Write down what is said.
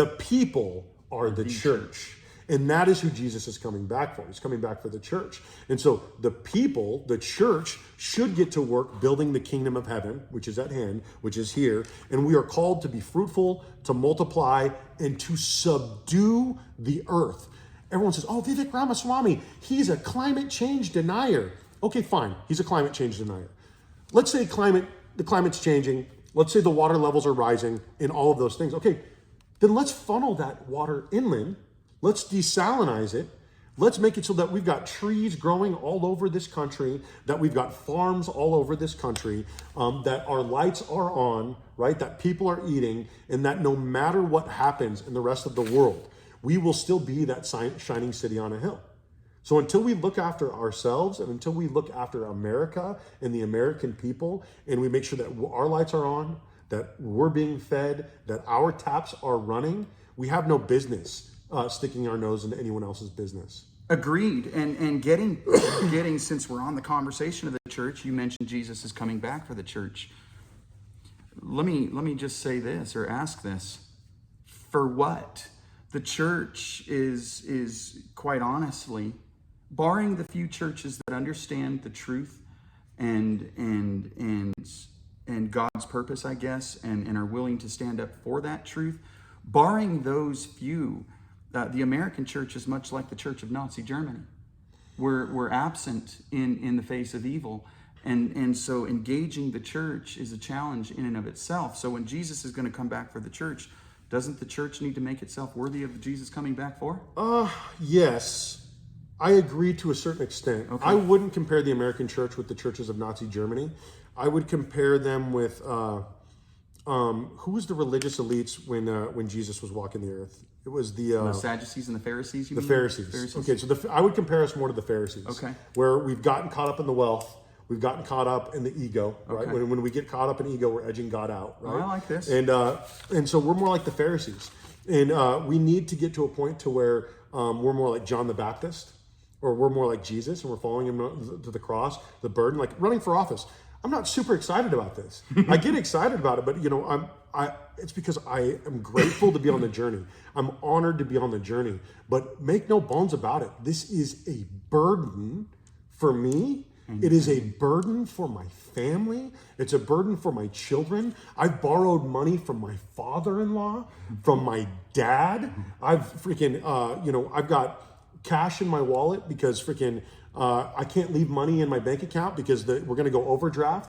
The people are the church. And that is who Jesus is coming back for. He's coming back for the church. And so the people, the church, should get to work building the kingdom of heaven, which is at hand, which is here. And we are called to be fruitful, to multiply, and to subdue the earth. Everyone says, oh, Vivek Ramaswamy, he's a climate change denier. Okay, fine. He's a climate change denier. Let's say the climate's changing. Let's say the water levels are rising and all of those things. Okay, then let's funnel that water inland. Let's desalinize it. Let's make it so that we've got trees growing all over this country, that we've got farms all over this country, that our lights are on, right? That people are eating, and that no matter what happens in the rest of the world, we will still be that shining city on a hill. So until we look after ourselves and until we look after America and the American people, and we make sure that our lights are on, that we're being fed, that our taps are running, we have no business sticking our nose into anyone else's business. Agreed. And getting since we're on the conversation of the church, you mentioned Jesus is coming back for the church. Let me just say this or ask this. For what? The church is quite honestly, barring the few churches that understand the truth and God's purpose, I guess, and are willing to stand up for that truth, barring those few, the American church is much like the church of Nazi Germany. We're absent in the face of evil. And so engaging the church is a challenge in and of itself. So when Jesus is going to come back for the church, doesn't the church need to make itself worthy of Jesus coming back for? Yes. I agree to a certain extent. Okay. I wouldn't compare the American church with the churches of Nazi Germany. I would compare them with who was the religious elites when Jesus was walking the earth? It was the Sadducees and the Pharisees. The Pharisees. Okay, so I would compare us more to the Pharisees. Okay. Where we've gotten caught up in the wealth, we've gotten caught up in the ego, right? Okay. When we get caught up in ego, we're edging God out, right? Oh, I like this. And so we're more like the Pharisees, and we need to get to a point to where we're more like John the Baptist, or we're more like Jesus, and we're following him to the cross, the burden, like running for office. I'm not super excited about this. I get excited about it, but it's because I am grateful to be on the journey. I'm honored to be on the journey. But make no bones about it. This is a burden for me. It is a burden for my family. It's a burden for my children. I've borrowed money from my father-in-law, from my dad. I've I've got cash in my wallet because I can't leave money in my bank account because we're going to go overdraft.